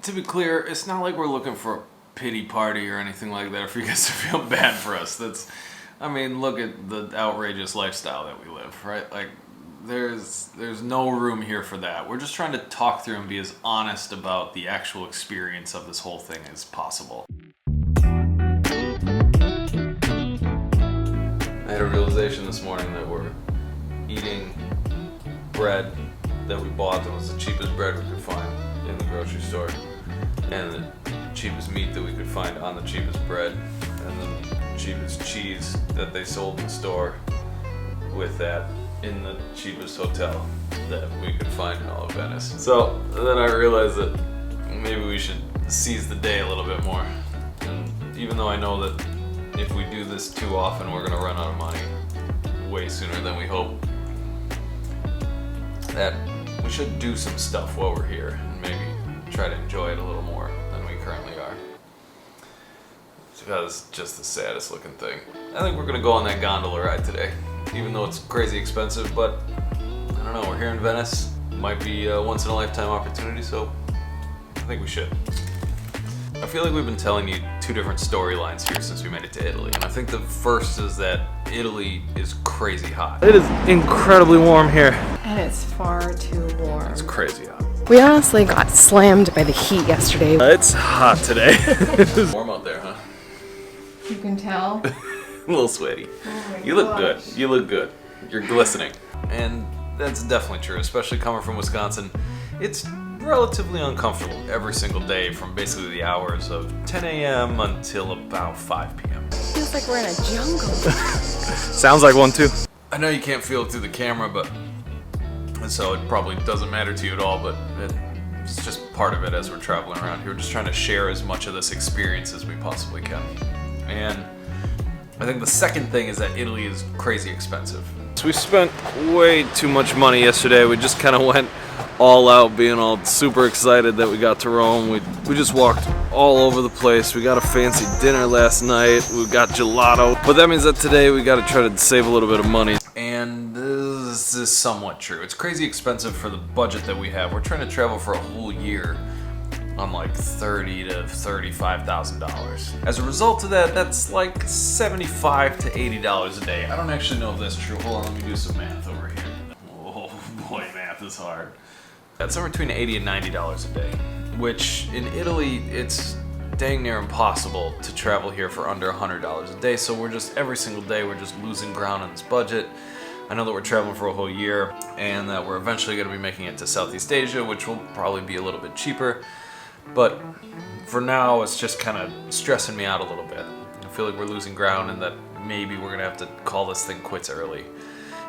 to be clear, it's not like we're looking for a pity party or anything like that for you guys to feel bad for us. I mean, look at the outrageous lifestyle that we live, right? Like, there's no room here for that. We're just trying to talk through and be as honest about the actual experience of this whole thing as possible. I had a realization this morning that we're eating bread that we bought that was the cheapest bread we could find in the grocery store, and the cheapest meat that we could find on the cheapest bread, and the cheapest cheese that they sold in the store with that in the cheapest hotel that we could find in all of Venice. So then I realized that maybe we should seize the day a little bit more. And even though I know that if we do this too often, we're gonna run out of money way sooner than we hope, that we should do some stuff while we're here and maybe try to enjoy it a little more than we currently are. Because it's just the saddest looking thing. I think we're gonna go on that gondola ride today, even though it's crazy expensive, but I don't know, we're here in Venice. Might be a once in a lifetime opportunity, so I think we should. I feel like we've been telling you two different storylines here since we made it to Italy, and I think the first is that Italy is crazy hot. It is incredibly warm here. And it's far too warm. It's crazy hot. We honestly got slammed by the heat yesterday. It's hot today. It's warm out there, huh? You can tell. A little sweaty. Oh you look good. You look good. You're glistening. And that's definitely true, especially coming from Wisconsin. It's relatively uncomfortable every single day from basically the hours of 10 a.m. until about 5 p.m. Feels like we're in a jungle. Sounds like one too. I know you can't feel it through the camera, and so it probably doesn't matter to you at all, but it's just part of it as we're traveling around here. We're just trying to share as much of this experience as we possibly can. And I think the second thing is that Italy is crazy expensive. So we spent way too much money yesterday. We just kind of went all out, being all super excited that we got to Rome. We just walked all over the place. We got a fancy dinner last night. We got gelato. But that means that today we got to try to save a little bit of money. And this is somewhat true. It's crazy expensive for the budget that we have. We're trying to travel for a whole year on like $30,000 to $35,000. As a result of that, that's like $75 to $80 a day. I don't actually know if that's true. Hold on, let me do some math over here. Oh boy, math is hard. That's somewhere between $80 and $90 a day, which in Italy, it's dang near impossible to travel here for under $100 a day. So we're just, every single day, we're just losing ground on this budget. I know that we're traveling for a whole year and that we're eventually going to be making it to Southeast Asia, which will probably be a little bit cheaper. But for now, it's just kind of stressing me out a little bit. I feel like we're losing ground and that maybe we're going to have to call this thing quits early.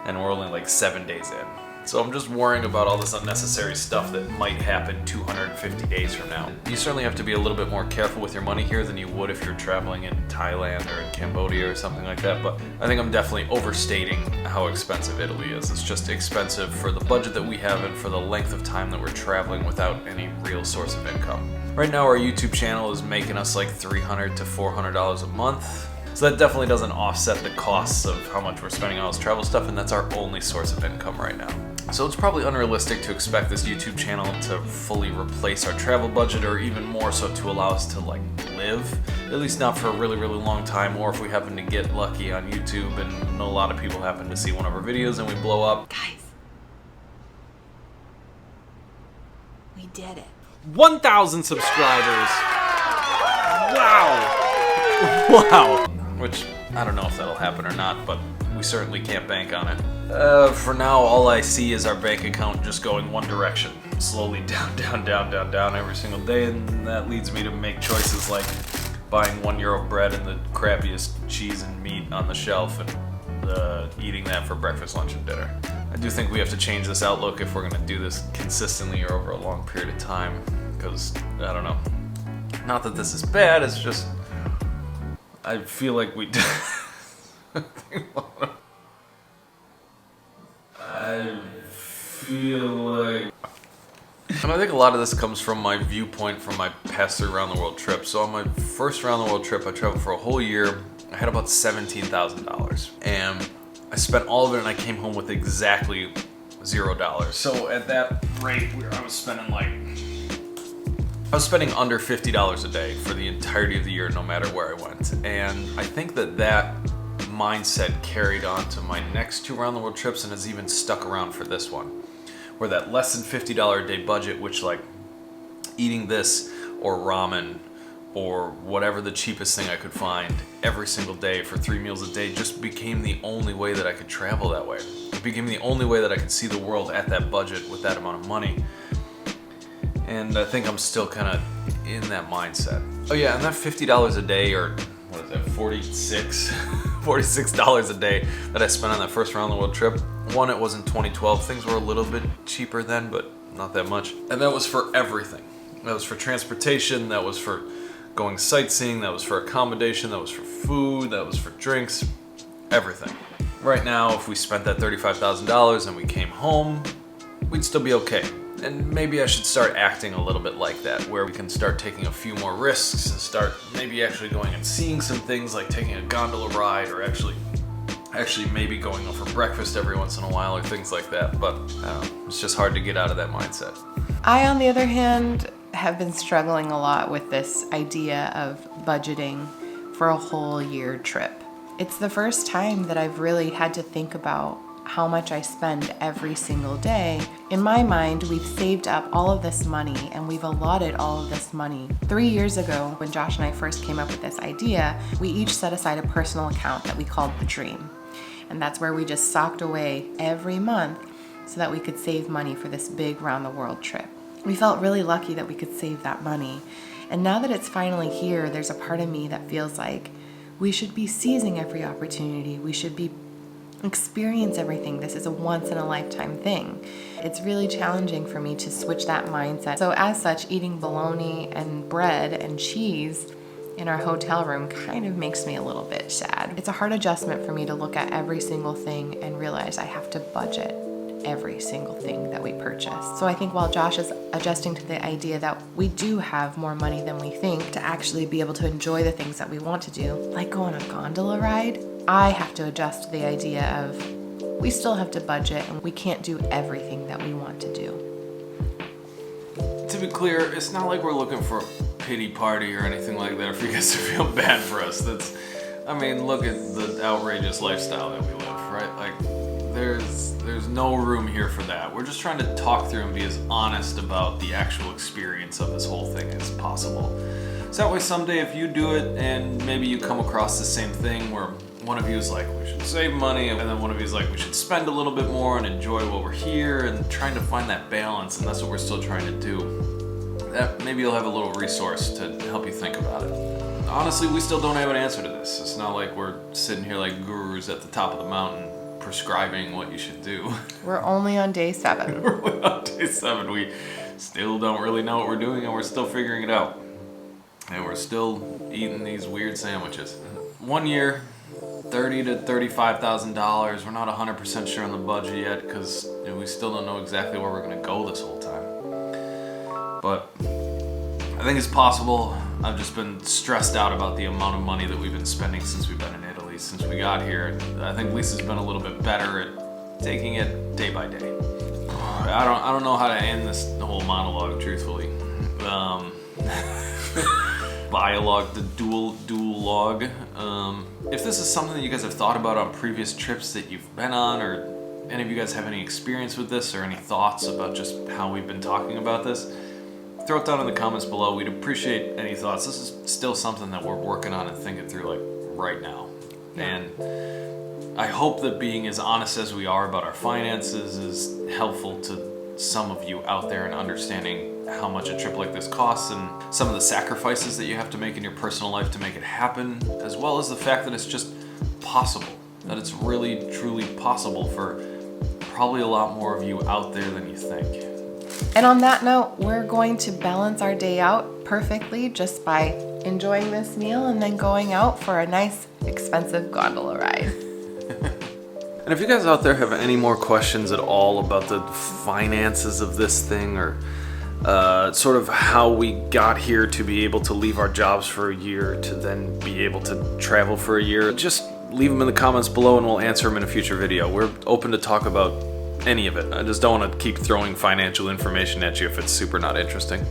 And we're only like 7 days in. So I'm just worrying about all this unnecessary stuff that might happen 250 days from now. You certainly have to be a little bit more careful with your money here than you would if you're traveling in Thailand or in Cambodia or something like that, but I think I'm definitely overstating how expensive Italy is. It's just expensive for the budget that we have and for the length of time that we're traveling without any real source of income. Right now our YouTube channel is making us like $300 to $400 a month. So that definitely doesn't offset the costs of how much we're spending on all this travel stuff, and that's our only source of income right now. So it's probably unrealistic to expect this YouTube channel to fully replace our travel budget, or even more so to allow us to like live, at least not for a really, really long time, or if we happen to get lucky on YouTube and a lot of people happen to see one of our videos and we blow up. Guys, we did it. 1,000 subscribers! Wow! Wow! Which, I don't know if that'll happen or not, but we certainly can't bank on it. For now, all I see is our bank account just going one direction. Slowly down, down, down, down, down every single day, and that leads me to make choices like buying €1 bread and the crappiest cheese and meat on the shelf and eating that for breakfast, lunch, and dinner. I do think we have to change this outlook if we're going to do this consistently or over a long period of time, because, I don't know. Not that this is bad, it's just I feel like we I feel like... And I think a lot of this comes from my viewpoint from my past 3 around the world trips. So on my first around the world trip, I traveled for a whole year. I had about $17,000. And I spent all of it and I came home with exactly $0. So at that rate, I was spending like I was spending under $50 a day for the entirety of the year, no matter where I went. And I think that mindset carried on to my next 2 around the world trips and has even stuck around for this one. Where that less than $50 a day budget, which like eating this or ramen or whatever the cheapest thing I could find every single day for 3 meals a day, just became the only way that I could travel that way. It became the only way that I could see the world at that budget with that amount of money. And I think I'm still kind of in that mindset. Oh yeah, and that $50 a day, or what is that, $46 a day that I spent on that first around the world trip. One, it was in 2012. Things were a little bit cheaper then, but not that much. And that was for everything. That was for transportation, that was for going sightseeing, that was for accommodation, that was for food, that was for drinks, everything. Right now, if we spent that $35,000 and we came home, we'd still be okay. And maybe I should start acting a little bit like that, where we can start taking a few more risks and start maybe actually going and seeing some things, like taking a gondola ride, or actually maybe going out for breakfast every once in a while, or things like that. But I don't know, it's just hard to get out of that mindset. I, on the other hand, have been struggling a lot with this idea of budgeting for a whole year trip. It's the first time that I've really had to think about how much I spend every single day. In my mind, we've saved up all of this money and we've allotted all of this money. 3 years ago, when Josh and I first came up with this idea, we each set aside a personal account that we called the Dream. And that's where we just socked away every month so that we could save money for this big round the world trip. We felt really lucky that we could save that money. And now that it's finally here, there's a part of me that feels like we should be seizing every opportunity. We should be experience everything. This is a once in a lifetime thing. It's really challenging for me to switch that mindset. So as such, eating bologna and bread and cheese in our hotel room kind of makes me a little bit sad. It's a hard adjustment for me to look at every single thing and realize I have to budget every single thing that we purchase. So I think while Josh is adjusting to the idea that we do have more money than we think to actually be able to enjoy the things that we want to do, like go on a gondola ride, I have to adjust to the idea of we still have to budget and we can't do everything that we want to do. To be clear, it's not like we're looking for a pity party or anything like that for you guys to feel bad for us. Look at the outrageous lifestyle that we live, right? Like, there's no room here for that. We're just trying to talk through and be as honest about the actual experience of this whole thing as possible. So that way someday if you do it and maybe you come across the same thing where one of you is like, we should save money, and then one of you is like, we should spend a little bit more and enjoy while we're here, and trying to find that balance, and that's what we're still trying to do. That maybe you'll have a little resource to help you think about it. Honestly, we still don't have an answer to this. It's not like we're sitting here like gurus at the top of the mountain prescribing what you should do. We're only on day 7. We're only on day 7. We still don't really know what we're doing, and we're still figuring it out. And we're still eating these weird sandwiches. 1 year, $30,000 to $35,000. We're not 100% sure on the budget yet because we still don't know exactly where we're going to go this whole time. But I think it's possible. I've just been stressed out about the amount of money that we've been spending since we've been in Italy, since we got here. I think Lisa's been a little bit better at taking it day by day. I don't know how to end this whole monologue, truthfully. Biologue, the dual log. If this is something that you guys have thought about on previous trips that you've been on, or any of you guys have any experience with this or any thoughts about just how we've been talking about this, throw it down in the comments below. We'd appreciate any thoughts. This is still something that we're working on and thinking through like right now. And I hope that being as honest as we are about our finances is helpful to some of you out there in understanding how much a trip like this costs and some of the sacrifices that you have to make in your personal life to make it happen, as well as the fact that it's just possible, that it's really truly possible for probably a lot more of you out there than you think. And on that note, we're going to balance our day out perfectly just by enjoying this meal and then going out for a nice expensive gondola ride. And if you guys out there have any more questions at all about the finances of this thing, or sort of how we got here to be able to leave our jobs for a year to then be able to travel for a year, just leave them in the comments below and we'll answer them in a future video. We're open to talk about any of it. I just don't want to keep throwing financial information at you if it's super not interesting.